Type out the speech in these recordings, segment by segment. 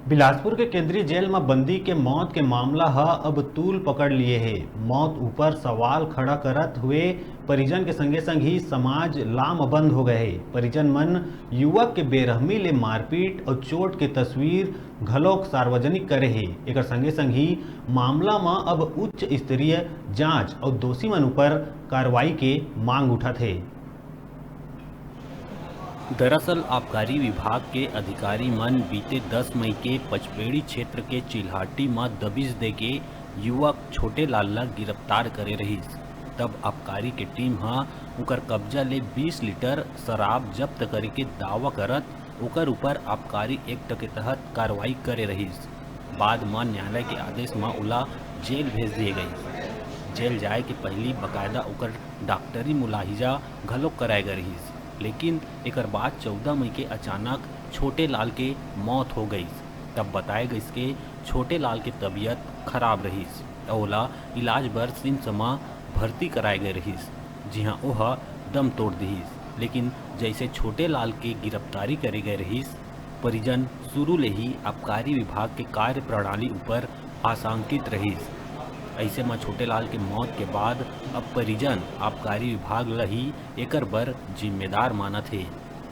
बिलासपुर के केंद्रीय जेल में बंदी के मौत के मामला अब तूल पकड़ लिए है। मौत ऊपर सवाल खड़ा करत हुए परिजन के संगे संग ही समाज लामबंद हो गए है। परिजन मन युवक के बेरहमी ले मारपीट और चोट के तस्वीर घलोक सार्वजनिक करे है। एक संगे संग ही मामला में अब उच्च स्तरीय जांच और दोषी मन ऊपर कार्रवाई के मांग उठत है। दरअसल आबकारी विभाग के अधिकारी मन बीते 10 मई के पचपेड़ी क्षेत्र के चिल्हाटी में दबिश देके युवक छोटे लाल ला गिरफ्तार करे रहीस। तब आबकारी के टीम उकर कब्जा ले 20 लीटर शराब जब्त करे के दावा करत ओकर ऊपर आबकारी एक्ट के तहत कार्रवाई करे रहीस। बाद में न्यायालय के आदेश में उला जेल भेज दिए गई। जेल जाए के पहली बकायदा ओकर डॉक्टरी मुलाहिजा घलोक कराए गए रहीस, लेकिन एक बाद 14 मई के अचानक छोटे लाल के मौत हो गई। तब बताए गई कि छोटे लाल की तबीयत खराब रहीस। ओला इलाज बर सिम्स में भर्ती कराए गए रहीस, जिहां ओह दम तोड़ दीस। लेकिन जैसे छोटे लाल के गिरफ्तारी करे गए रहीस, परिजन शुरू ले ही आबकारी विभाग के कार्य प्रणाली ऊपर आशंकित रहीस। ऐसे में छोटे लाल के मौत के बाद अब परिजन आबकारी विभाग लही एकर बर जिम्मेदार मानत है।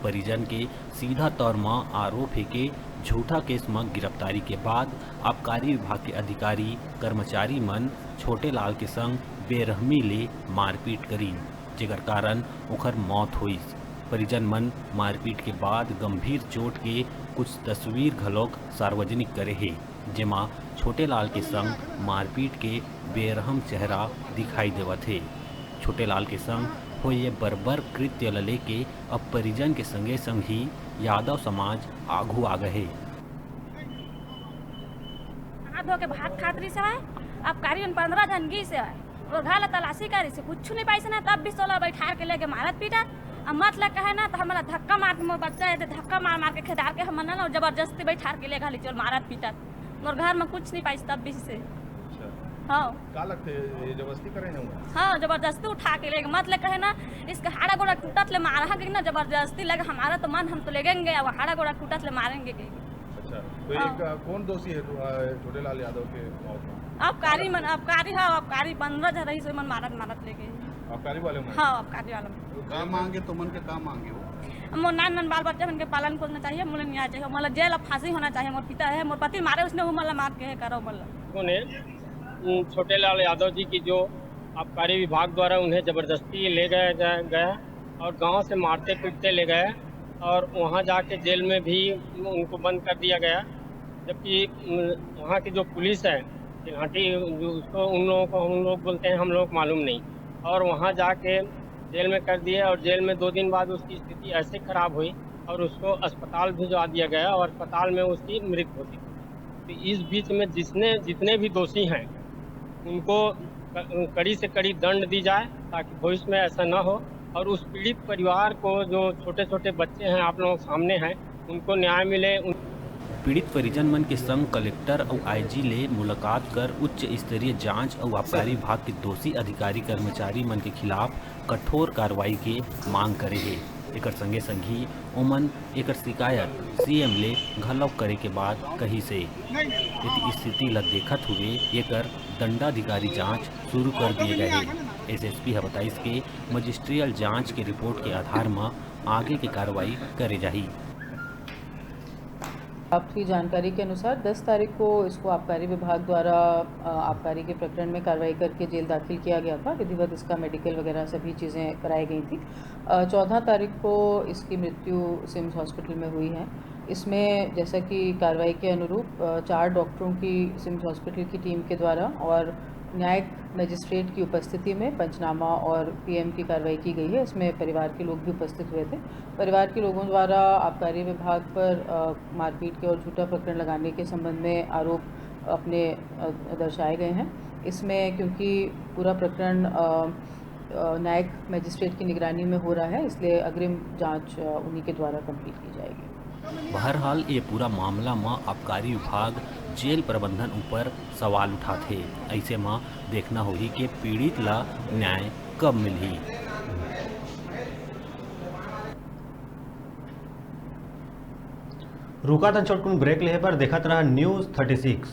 परिजन के सीधा तौर में आरोप है कि झूठा केस में गिरफ्तारी के बाद आबकारी विभाग के अधिकारी कर्मचारी मन छोटे लाल के संग बेरहमी ले मारपीट करी, जेकर कारण ओकर मौत हुई। परिजन मन मारपीट के बाद गंभीर चोट के कुछ तस्वीर घलोक सार्वजनिक करे है, जेमा छोटे लाल के संग मारपीट के बेरहम चेहरा दिखाई देवत है। छोटे लाल के संग हो ये बर्बर कृत्य लेके अब परिजन के संगे संग ही यादव समाज आगू आ गए है। धो के भात खातरी से है, अब कारियन 15 जनगी से है और घाला तलाशी करी से कुछ नहीं पाई से ना, तब भी 16 बैठा के लेके मारत पीटत। अब मत ले कहे ना तो हमारा धक्का मार के मोर बच्चा है, धक्का मार मार के खेदार के हम ना जबरदस्ती बैठा के ले घाली चोर मारत पीटत। मोर घर में कुछ नहीं पाई तब भी से। हाँ का लगते ये जबरदस्ती करे ना? हाँ जबरदस्ती उठा के लेके मत ले कहे ना, इसका हाड़ा गोड़ा टूटत ले मारा है ना, जबरदस्ती लगे हमारा तो मन हम तो लेंगे, अब हाड़ा गोड़ा टूटत ले मारेंगे। अच्छा तो एक कौन दोषी है छोटे लाल यादव के मौत में? आबकारी मन आबकारी हाँ आबकारी 15 जन रही मन मारत लेके। आबकारी वाले में? हाँ आबकारी वाले में। का मांगे तो मन के का मांगे हो? मोर नान बाल बच्चा मन के पालन करना चाहिए, मुझे न्याय चाहिए, मतलब जेल अब फांसी होना चाहिए। मोर पिता है, मोर पति मारे उसने मतलब मार के है करो मतलब। छोटे लाल यादव जी की जो आबकारी विभाग द्वारा उन्हें ज़बरदस्ती ले गया और गांव से मारते पीटते ले गए और वहां जाके जेल में भी उनको बंद कर दिया गया। जबकि वहां की जो पुलिस है चिल्हाटी, उसको उन लोग बोलते हैं हम लोग मालूम नहीं, और वहां जाके जेल में कर दिए। और जेल में 2 दिन बाद उसकी स्थिति ऐसे खराब हुई और उसको अस्पताल भिजवा दिया गया और अस्पताल में उसकी मृत्यु होती। तो इस बीच में जितने भी दोषी हैं उनको कड़ी से कड़ी दंड दी जाए ताकि भविष्य में ऐसा न हो, और उस पीड़ित परिवार को जो छोटे छोटे बच्चे हैं आप लोगों के सामने हैं उनको न्याय मिले। पीड़ित परिजन मन के संग कलेक्टर और आईजी ले मुलाकात कर उच्च स्तरीय जांच और आबकारी विभाग के दोषी अधिकारी कर्मचारी मन के खिलाफ कठोर कार्रवाई के मांग करे है। एक संगे संग ही ओमन एक शिकायत सीएम ले घलव करे के बाद कही से स्थिति ल देखत हुए एकर दंडाधिकारी जांच शुरू कर दिए गए है। एसएसपी है बताइस के मजिस्ट्रियल जांच के रिपोर्ट के आधार में आगे की कार्रवाई करे जाही। प्राप्त हुई जानकारी के अनुसार 10 तारीख को इसको आबकारी विभाग द्वारा आबकारी के प्रकरण में कार्रवाई करके जेल दाखिल किया गया था। विधिवत इसका मेडिकल वगैरह सभी चीज़ें कराई गई थी। 14 तारीख को इसकी मृत्यु सिम्स हॉस्पिटल में हुई है। इसमें जैसा कि कार्रवाई के अनुरूप 4 डॉक्टरों की सिम्स हॉस्पिटल की टीम के द्वारा और न्यायिक मजिस्ट्रेट की उपस्थिति में पंचनामा और पीएम की कार्रवाई की गई है। इसमें परिवार के लोग भी उपस्थित हुए थे। परिवार के लोगों द्वारा आबकारी विभाग पर मारपीट के और झूठा प्रकरण लगाने के संबंध में आरोप अपने दर्शाए गए हैं। इसमें क्योंकि पूरा प्रकरण न्यायिक मजिस्ट्रेट की निगरानी में हो रहा है, इसलिए अग्रिम जांच उन्हीं के द्वारा कंप्लीट की जाएगी। बहरहाल ये पूरा मामला में आबकारी विभाग जेल प्रबंधन ऊपर सवाल उठाते। ऐसे में देखना होगी कि पीड़ित ला न्याय कब मिली। रुका था छोटकुन ब्रेक ले पर देखत रहा न्यूज़ 36।